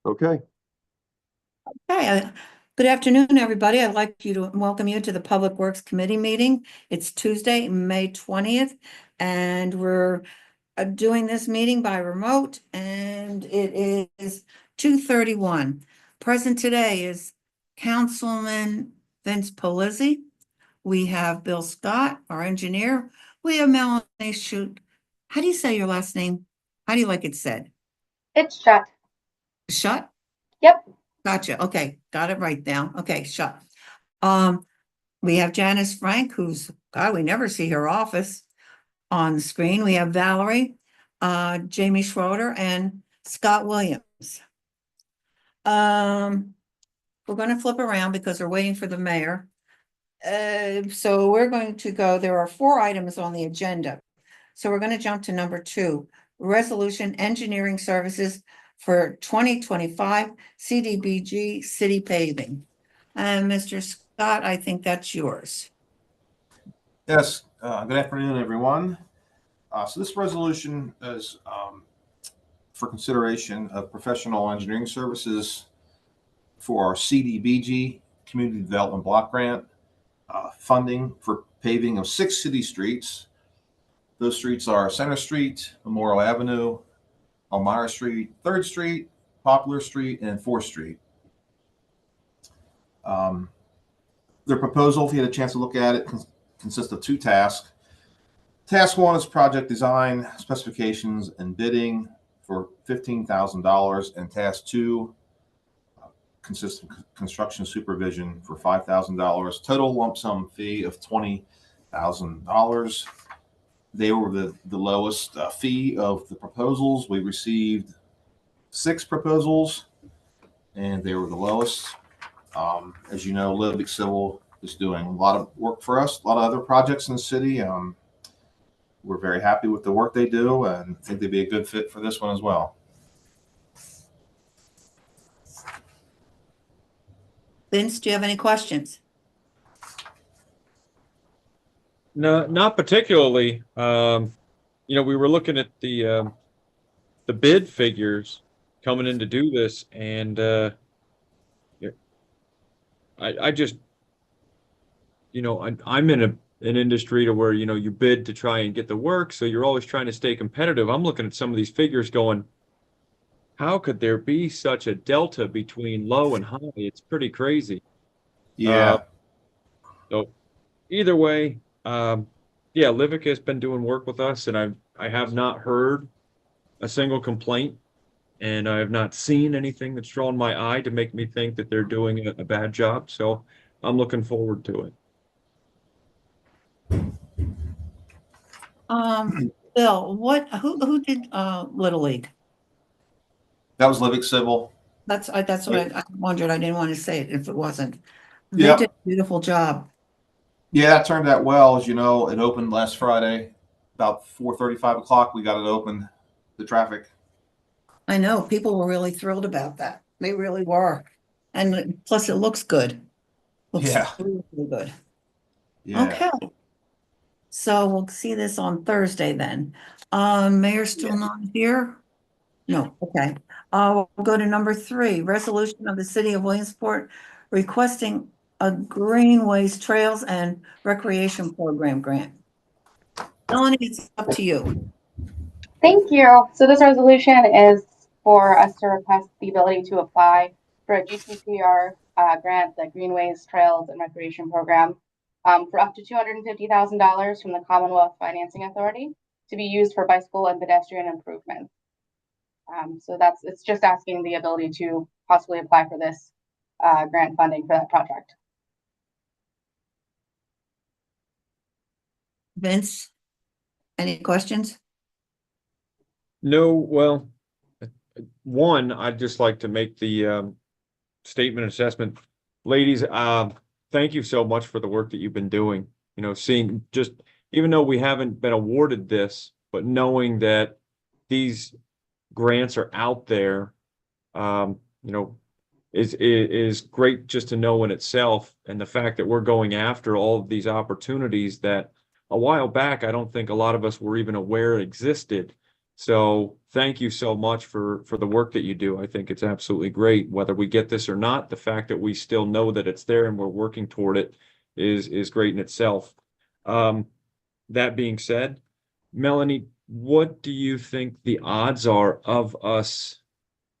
Okay. Hi, good afternoon, everybody. I'd like you to welcome you to the Public Works Committee meeting. It's Tuesday, May 20th, and we're doing this meeting by remote, and it is 2:31. Present today is Councilman Vince Polizzi. We have Bill Scott, our engineer. We have Melanie Shute. How do you say your last name? How do you like it said? It's shut. Shut? Yep. Gotcha. Okay, got it right now. Okay, shut. Um, we have Janice Frank, who's, God, we never see her office on the screen. We have Valerie, Jamie Schroeder, and Scott Williams. Um, we're going to flip around because we're waiting for the mayor. So we're going to go, there are 4 items on the agenda. So we're going to jump to number 2, resolution engineering services for 2025 CDBG city paving. And Mr. Scott, I think that's yours. Yes, good afternoon, everyone. So this resolution is for consideration of professional engineering services for our CDBG, Community Development Block Grant, funding for paving of 6 city streets. Those streets are Center Street, Memorial Avenue, Elmira Street, 3rd Street, Poplar Street, and 4th Street. Their proposal, if you had a chance to look at it, consists of 2 tasks. Task 1 is project design, specifications, and bidding for $15,000, and Task 2 consists of construction supervision for $5,000. Total lump sum fee of $20,000. They were the lowest fee of the proposals. We received 6 proposals, and they were the lowest. As you know, Livick Civil is doing a lot of work for us, a lot of other projects in the city. We're very happy with the work they do and think they'd be a good fit for this one as well. Vince, do you have any questions? No, not particularly. We were looking at the bid figures coming in to do this, and I just, I'm in an industry to where you bid to try and get the work, so you're always trying to stay competitive. I'm looking at some of these figures, going, how could there be such a delta between low and high? It's pretty crazy. Yeah. So either way, yeah, Livick has been doing work with us, and I have not heard a single complaint, and I have not seen anything that's drawn my eye to make me think that they're doing a bad job. So I'm looking forward to it. Bill, who did Little League? That was Livick Civil. That's what I wondered. I didn't want to say it if it wasn't. They Yep. did a beautiful job. Yeah, that turned out well. As you know, it opened last Friday, about 4:30, 5 o'clock. We got it open, the traffic. I know people were really thrilled about that. They really were. And plus it looks good. Looks Yeah. really good. Yeah. Okay. So we'll see this on Thursday then. Mayor's still not here? No, okay. We'll go to number 3, resolution of the city of Williamsport requesting a greenways, trails and recreation program grant. Melanie, it's up to you. Thank you. So this resolution is for us to request the ability to apply for a GTPR grant, the Greenways, Trails, and Recreation Program, for up to $250,000 from the Commonwealth Financing Authority to be used for bicycle and pedestrian improvements. So it's just asking the ability to possibly apply for this grant funding for that project. Vince, any questions? No, well, one, I'd just like to make the statement assessment. Ladies, thank you so much for the work that you've been doing. Seeing just, even though we haven't been awarded this, but knowing that these grants are out there, is great just to know in itself. And the fact that we're going after all of these opportunities that a while back, I don't think a lot of us were even aware existed. So thank you so much for the work that you do. I think it's absolutely great. Whether we get this or not, the fact that we still know that it's there and we're working toward it is great in itself. That being said, Melanie, what do you think the odds are of us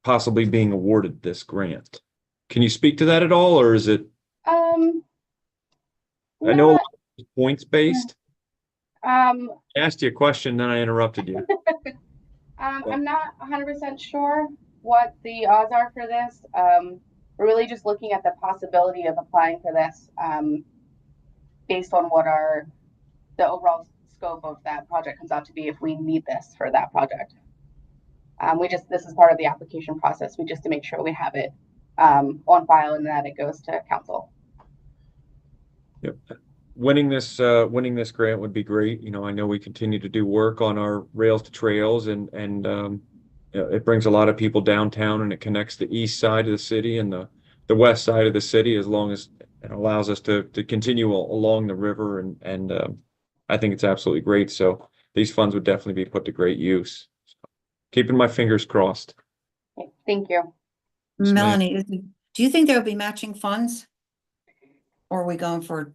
possibly being awarded this grant? Can you speak to that at all, or is it? Um, I know not, it's points based. um, I asked you a question, then I interrupted you. I'm not 100% sure what the odds are for this. We're really just looking at the possibility of applying for this based on what the overall scope of that project comes out to be if we need this for that project. This is part of the application process. We just to make sure we have it on file and that it goes to council. Yep. Winning this grant would be great. You know, I know we continue to do work on our Rails to Trails and you know, it brings a lot of people downtown and it connects the east side of the city and the west side of the city as long as it allows us to continue along the river and I think it's absolutely great. So these funds would definitely be put to great use. Keeping my fingers crossed. Okay, thank you. Yes, ma'am. Melanie, do you think there'll be matching funds? Or are we going for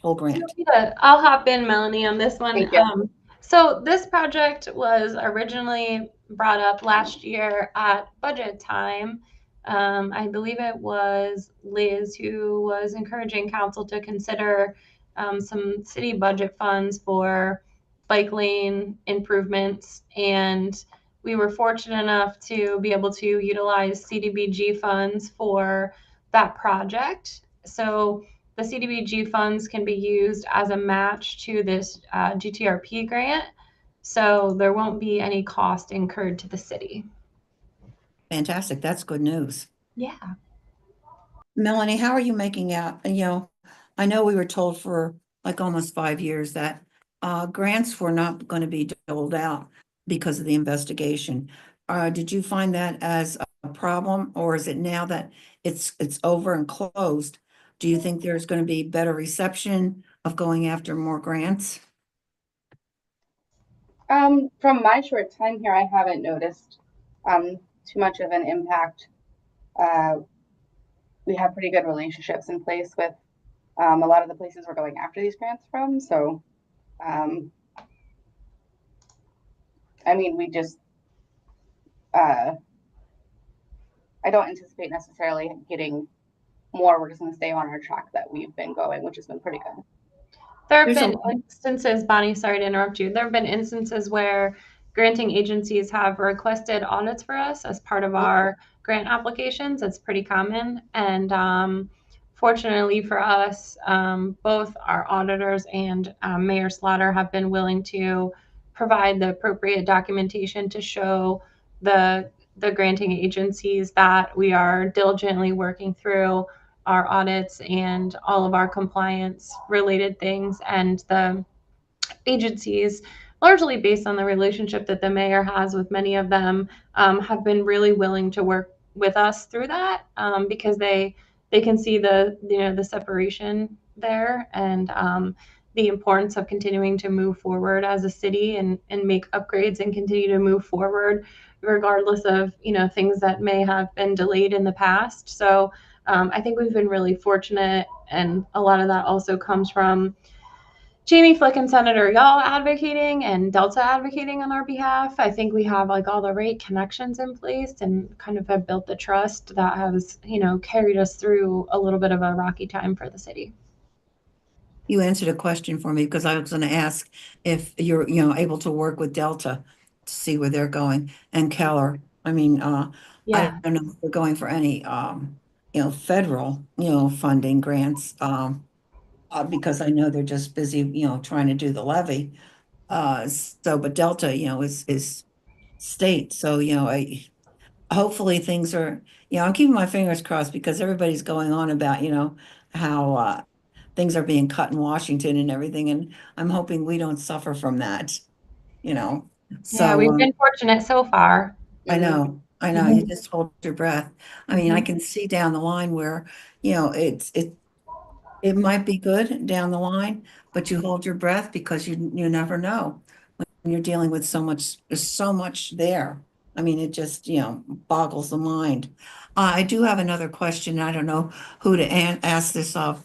full grant? Good. I'll hop in, Melanie, on this one. Thank you. So this project was originally brought up last year at budget time. I believe it was Liz who was encouraging council to consider some city budget funds for bike lane improvements. And we were fortunate enough to be able to utilize CDBG funds for that project. So the CDBG funds can be used as a match to this GTRP grant. So there won't be any cost incurred to the city. Fantastic. That's good news. Yeah. Melanie, how are you making out? I know we were told for like almost 5 years that grants were not going to be doled out because of the investigation. Did you find that as a problem, or is it now that it's over and closed? Do you think there's going to be better reception of going after more grants? From my short time here, I haven't noticed too much of an impact. We have pretty good relationships in place with a lot of the places we're going after these grants from. So, I mean, I don't anticipate necessarily getting more. We're just going to stay on our track that we've been going, which has been pretty good. There have There's a been instances, Bonnie, sorry to interrupt you. There have been instances where granting agencies have requested audits for us as part of our grant applications. It's pretty common. And fortunately for us, both our auditors and Mayor Slaughter have been willing to provide the appropriate documentation to show the granting agencies that we are diligently working through our audits and all of our compliance related things, and the agencies, largely based on the relationship that the mayor has with many of them, have been really willing to work with us through that because they can see the separation there, and the importance of continuing to move forward as a city and make upgrades and continue to move forward regardless of things that may have been delayed in the past. So I think we've been really fortunate, and a lot of that also comes from Jamie Flick and Senator Y'all advocating and Delta advocating on our behalf. I think we have like all the right connections in place and kind of have built the trust that has, carried us through a little bit of a rocky time for the city. You answered a question for me because I was going to ask if you're, able to work with Delta to see where they're going, and Keller. I mean, I don't know if we're going for any, federal, funding grants, because I know they're just busy, trying to do the levy. But Delta, is state. So, hopefully things are, I'm keeping my fingers crossed because everybody's going on about, how things are being cut in Washington and everything. And I'm hoping we don't suffer from that, Yeah, So we've been fortunate so far. I know, you just hold your breath. I mean, I can see down the line where, it might be good down the line, but you hold your breath because you never know you're dealing with so much, there's so much there. I mean, it just, boggles the mind. I do have another question. I don't know who to ask this of.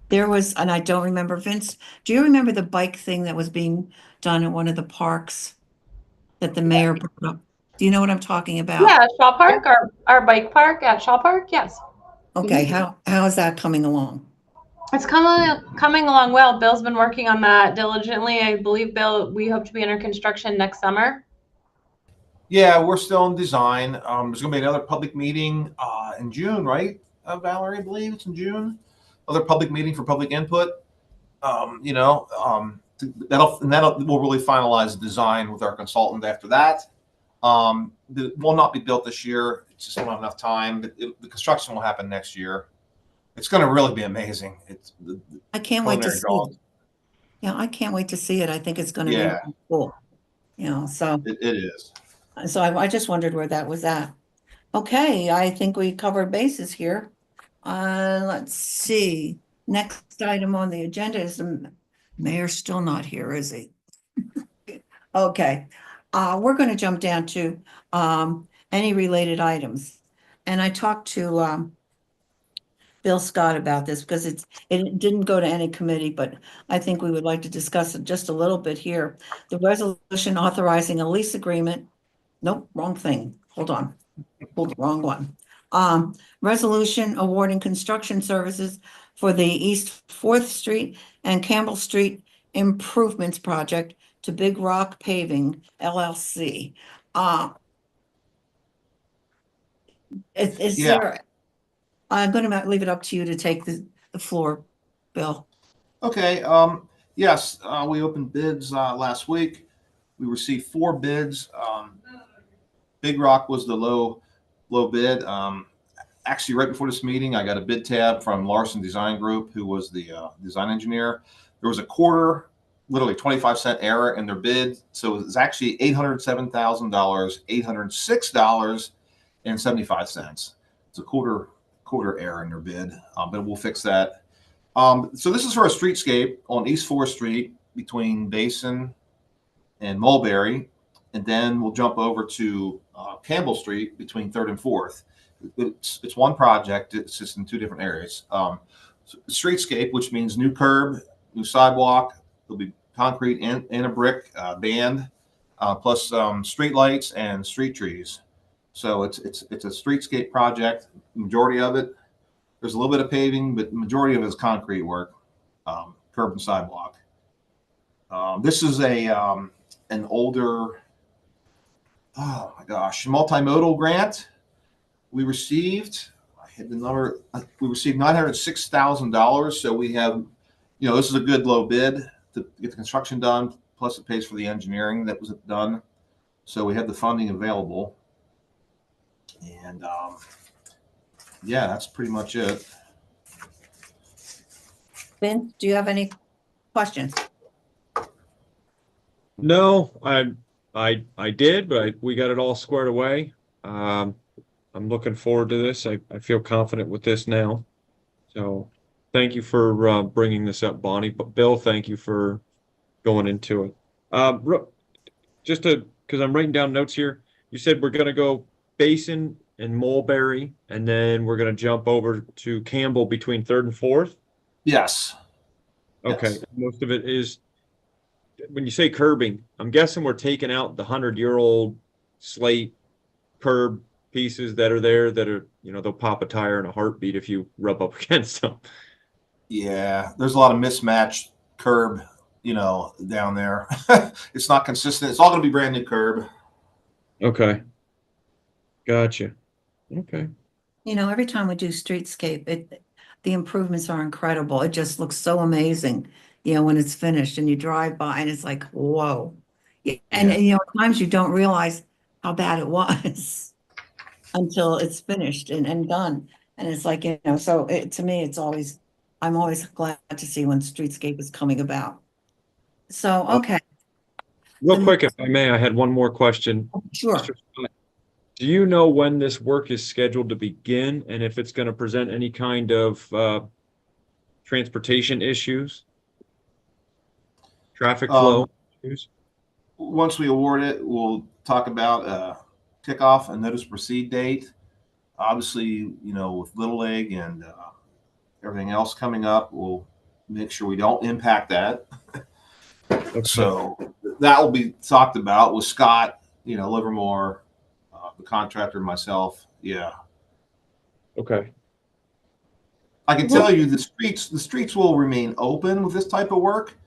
There was, and I don't remember, Vince, do you remember the bike thing that was being done at one of the parks that the mayor brought up? Do you know what I'm talking about? Yeah, Shaw Park, our bike park at Shaw Park, yes. Okay, how is that coming along? It's coming along well. Bill's been working on that diligently. I believe, Bill, we hope to be under construction next summer. Yeah, we're still in design. There's going to be another public meeting in June, right, Valerie? I believe it's in June. Other public meeting for public input. That'll we'll really finalize the design with our consultant after that. It will not be built this year. It's just not enough time. The construction will happen next year. It's going to really be amazing. I can't wait to preliminary see it. drawings. Yeah, I can't wait to see it. I think it's gonna be Yeah. really cool. So It is. I just wondered where that was at. Okay, I think we covered bases here. Let's see. Next item on the agenda is the mayor's still not here, is he? Okay, we're gonna jump down to any related items. And I talked to Bill Scott about this because it didn't go to any committee, but I think we would like to discuss it just a little bit here. The resolution authorizing a lease agreement. Nope, wrong thing. Hold on. Pulled the wrong one. Resolution awarding construction services for the East Fourth Street and Campbell Street improvements project to Big Rock Paving LLC. Is Yeah. there, I'm gonna leave it up to you to take the floor, Bill. Okay. Yes, we opened bids last week. We received 4 bids. Big Rock was the low bid. Actually, right before this meeting, I got a bid tab from Larson Design Group, who was the design engineer. There was a quarter, literally 25-cent error in their bid. So it was actually $807,000, $806.75. It's a quarter error in their bid, but we'll fix that. So this is for a streetscape on East 4th Street between Basin and Mulberry. And then we'll jump over to Campbell Street between 3rd and 4th. It's one project. It's just in 2 different areas. Streetscape, which means new curb, new sidewalk. There'll be concrete and a brick band, plus street lights and street trees. So it's a streetscape project. Majority of it, there's a little bit of paving, but the majority of it is concrete work, curb and sidewalk. This is an older, oh my gosh, multimodal grant we received. I had the number. We received $906,000. So we have, this is a good low bid to get the construction done. Plus, it pays for the engineering that was done. So we have the funding available. And yeah, that's pretty much it. Vince, do you have any questions? No, I did, but we got it all squared away. I'm looking forward to this. I feel confident with this now. So thank you for bringing this up, Bonnie. But Bill, thank you for going into it. Just because I'm writing down notes here, you said we're going to go Basin and Mulberry, and then we're going to jump over to Campbell between 3rd and 4th. Yes. Okay. Yes. Most of it is, when you say curbing, I'm guessing we're taking out the 100-year-old slate curb pieces that are there that are, they'll pop a tire in a heartbeat if you rub up against them. Yeah, there's a lot of mismatched curb, down there. It's not consistent. It's all going to be brand new curb. Okay. Gotcha. Okay. Every time we do streetscape, the improvements are incredible. It just looks so amazing, when it's finished and you drive by and it's like, whoa. And at times you don't realize how bad it was until it's finished and done. And it's like, so to me, I'm always glad to see when streetscape is coming about. So, okay. Real quick, if I may, I had one more question. Sure. Do you know when this work is scheduled to begin and if it's going to present any kind of transportation issues? Traffic flow issues? once we award it, we'll talk about kickoff and notice to proceed date. Obviously, with Little League and everything else coming up, we'll make sure we don't impact that. Okay. So that will be talked about with Scott, Livermore, the contractor, myself. Yeah. Okay. I can tell you the streets will remain open with this type of work,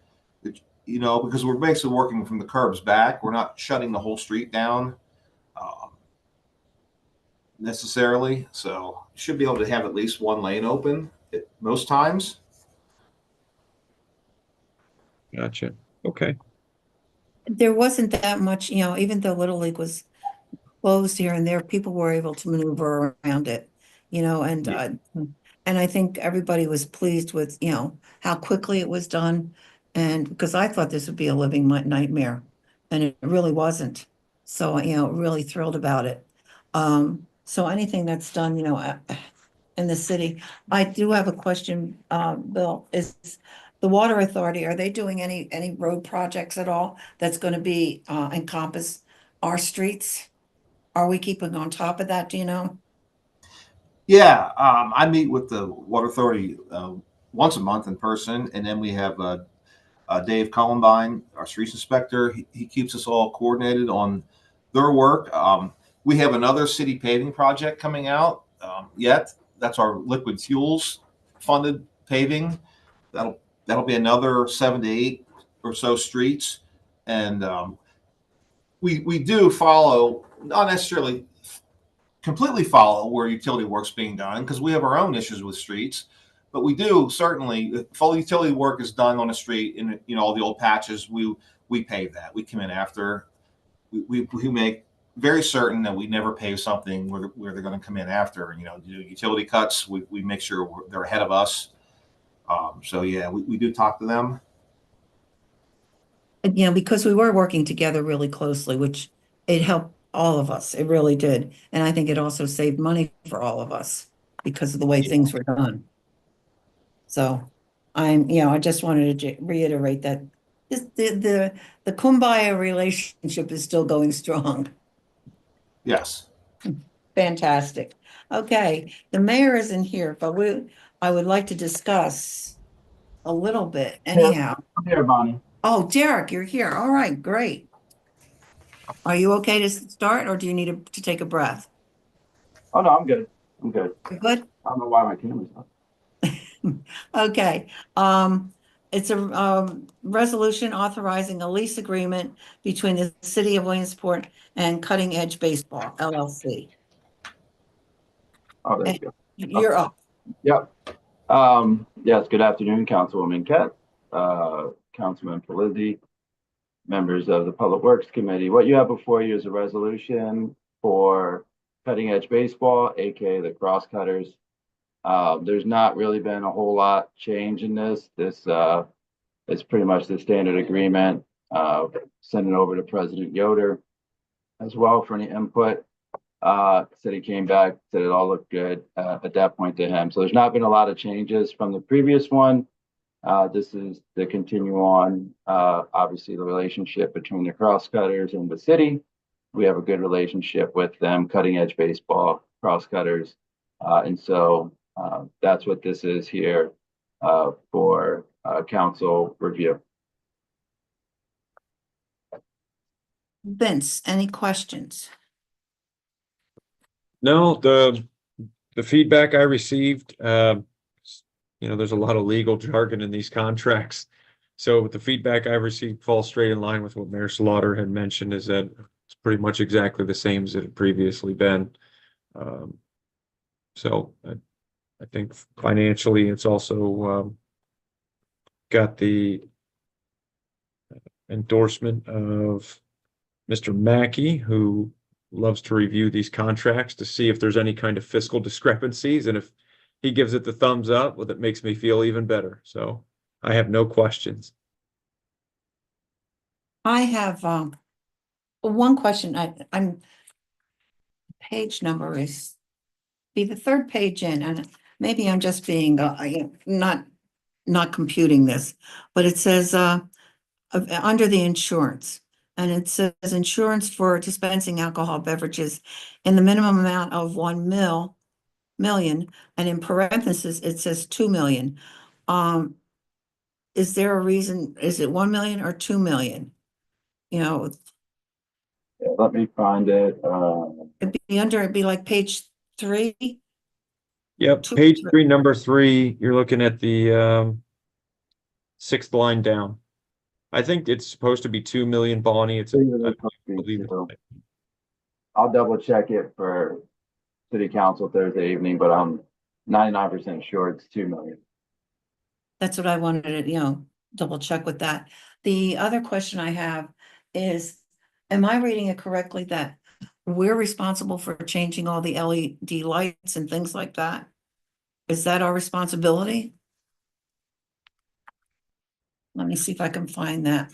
because we're basically working from the curbs back. We're not shutting the whole street down necessarily. So you should be able to have at least one lane open at most times. Gotcha. Okay. There wasn't that much, even though Little League was closed here and there, people were able to maneuver around it, and I think everybody was pleased with, how quickly it was done. And because I thought this would be a living nightmare, and it really wasn't. So, really thrilled about it. So anything that's done, in the city. I do have a question, Bill, is the Water Authority, are they doing any road projects at all that's going to be encompass our streets? Are we keeping on top of that? Do you know? Yeah, I meet with the Water Authority once a month in person, and then we have Dave Columbine, our streets inspector. He keeps us all coordinated on their work. We have another city paving project coming out yet. That's our liquid fuels funded paving. That'll be another 7 to 8 or so streets, and we do follow, not necessarily completely follow where utility work's being done, because we have our own issues with streets. But we do certainly, if all utility work is done on a street in all the old patches, we pave that. We come in after. We make very certain that we never pave something where they're going to come in after. Utility cuts. We make sure they're ahead of us. So yeah, we do talk to them. And, because we were working together really closely, which it helped all of us. It really did. And I think it also saved money for all of us because of the way things were done. So I just wanted to reiterate that the Kumbaya relationship is still going strong. Yes. Fantastic. Okay, the mayor isn't here, but I would like to discuss a little bit anyhow. I'm here, Bonnie. Oh, Derek, you're here. All right, great. Are you okay to start, or do you need to take a breath? Oh, no, I'm good. I'm good. You're good? I don't know why my camera's not. Okay, it's a resolution authorizing a lease agreement between the city of Williamsport and Cutting Edge Baseball LLC. Oh, there you go. You're up. Yep. Yes, good afternoon, Councilwoman Kett, Councilman Pelizzi, members of the Public Works Committee. What you have before you is a resolution for Cutting Edge Baseball, aka the Crosscutters. There's not really been a whole lot change in this. This is pretty much the standard agreement. Send it over to President Yoder as well for any input. Said he came back, said it all looked good at that point to him. So there's not been a lot of changes from the previous one. This is to continue on, obviously, the relationship between the Crosscutters and the city. We have a good relationship with them, Cutting Edge Baseball, Crosscutters. And so that's what this is here for council review. Vince, any questions? No, the feedback I received, there's a lot of legal jargon in these contracts. So the feedback I received falls straight in line with what Mayor Slaughter had mentioned, is that it's pretty much exactly the same as it had previously been. So I think financially, it's also got the endorsement of Mr. Mackey, who loves to review these contracts to see if there's any kind of fiscal discrepancies. And if he gives it the thumbs up, well, that makes me feel even better. So I have no questions. I have one question. I'm page number is be the third page in, and maybe I'm just being not computing this, but it says under the insurance, And it says insurance for dispensing alcohol beverages in the minimum amount of 1 million, and in parentheses, it says 2 million. Is there a reason, is it 1 million or 2 million? You know, Yeah, let me find it. it'd be like page 3. Yep, Two- page 3, number 3, you're looking at the, 6th line down. I think it's supposed to be 2 million, Bonnie. It's, I believe it's- I'll double check it for city council Thursday evening, but I'm 99% sure it's 2 million. That's what I wanted to, double check with that. The other question I have is, am I reading it correctly that we're responsible for changing all the LED lights and things like that? Is that our responsibility? Let me see if I can find that.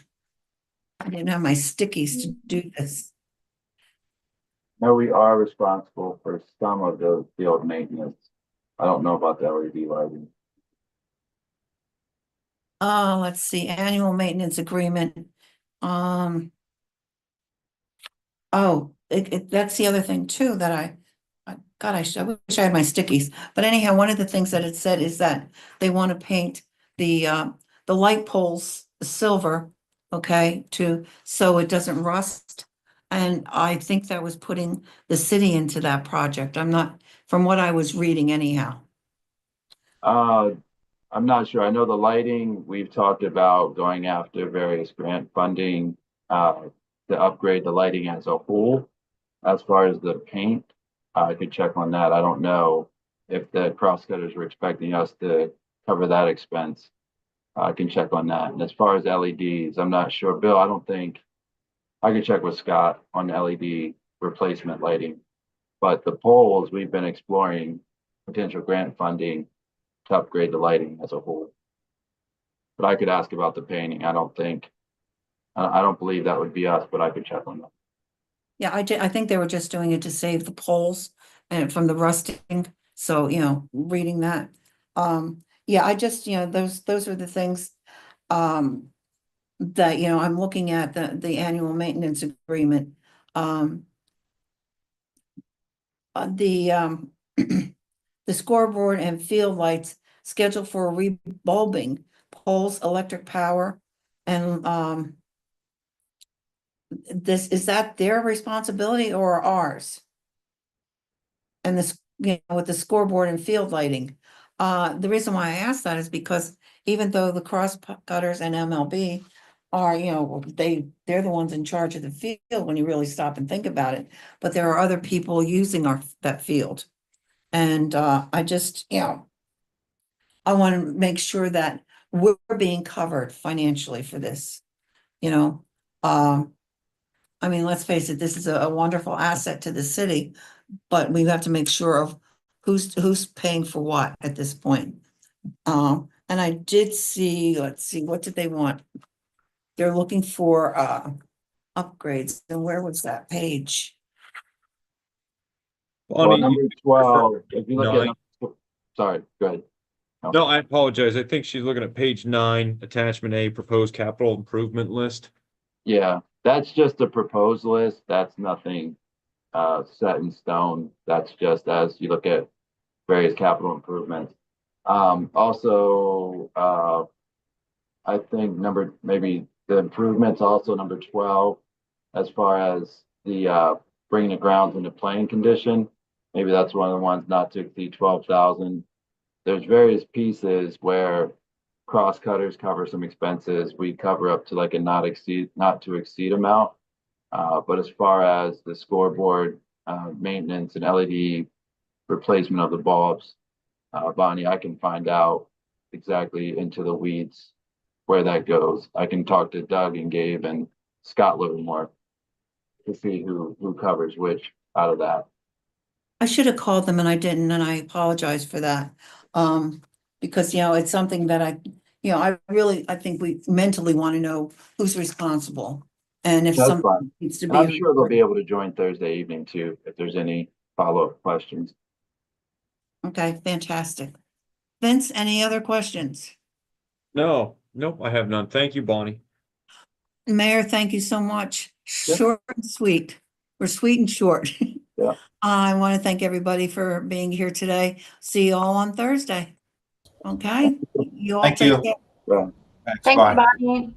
I didn't have my stickies to do this. No, we are responsible for some of the field maintenance. I don't know about the LED lighting. Let's see, annual maintenance agreement. Oh, that's the other thing too that God, I wish I had my stickies. But anyhow, one of the things that it said is that they want to paint the light poles silver, okay, so it doesn't rust. And I think that was putting the city into that project. I'm not, from what I was reading anyhow. I'm not sure. I know the lighting, we've talked about going after various grant funding, to upgrade the lighting as a whole. As far as the paint, I could check on that. I don't know if the crosscutters were expecting us to cover that expense. I can check on that. And as far as LEDs, I'm not sure. Bill, I don't think, I can check with Scott on LED replacement lighting. But the poles, we've been exploring potential grant funding to upgrade the lighting as a whole. But I could ask about the painting. I don't believe that would be us, but I could check on that. Yeah, I think they were just doing it to save the poles and from the rusting. So, reading that. Yeah, I just, those are the things that, I'm looking at the annual maintenance agreement. The the scoreboard and field lights scheduled for rebulbing poles, electric power, and is that their responsibility or ours? And this, with the scoreboard and field lighting. The reason why I asked that is because even though the cross cutters and MLB are, they're the ones in charge of the field when you really stop and think about it. But there are other people using that field. And I just, I want to make sure that we're being covered financially for this, you know. I mean, let's face it, this is a wonderful asset to the city, but we have to make sure of who's paying for what at this point. And I did see, let's see, what did they want? They're looking for upgrades. And where was that page? Well, Bonnie, number 12, if you look nine. at, sorry, go ahead. No, I apologize. I think she's looking at page 9, attachment A, proposed capital improvement list. Yeah, that's just a proposed list. That's nothing set in stone. That's just as you look at various capital improvements. Also, I think maybe the improvements also number 12, as far as the bringing the grounds into playing condition. Maybe that's one of the ones not to exceed 12,000. There's various pieces where cross cutters cover some expenses. We cover up to like a not to exceed amount. But as far as the scoreboard maintenance and LED replacement of the bulbs, Bonnie, I can find out exactly into the weeds where that goes. I can talk to Doug and Gabe and Scott Livermore to see who covers which out of that. I should have called them and I didn't, and I apologize for that. Because, it's something that I think we mentally want to know who's responsible. And if That's something fine. needs to And be. I'm sure they'll be able to join Thursday evening too, if there's any follow-up questions. Okay, fantastic. Vince, any other questions? No, nope, I have none. Thank you, Bonnie. Mayor, thank you so much. Yeah. Short and sweet, or sweet and short. Yeah. I want to thank everybody for being here today. See you all on Thursday. Okay? You all Thank take you. care. Yeah. Thanks, Thanks, bye. Bonnie.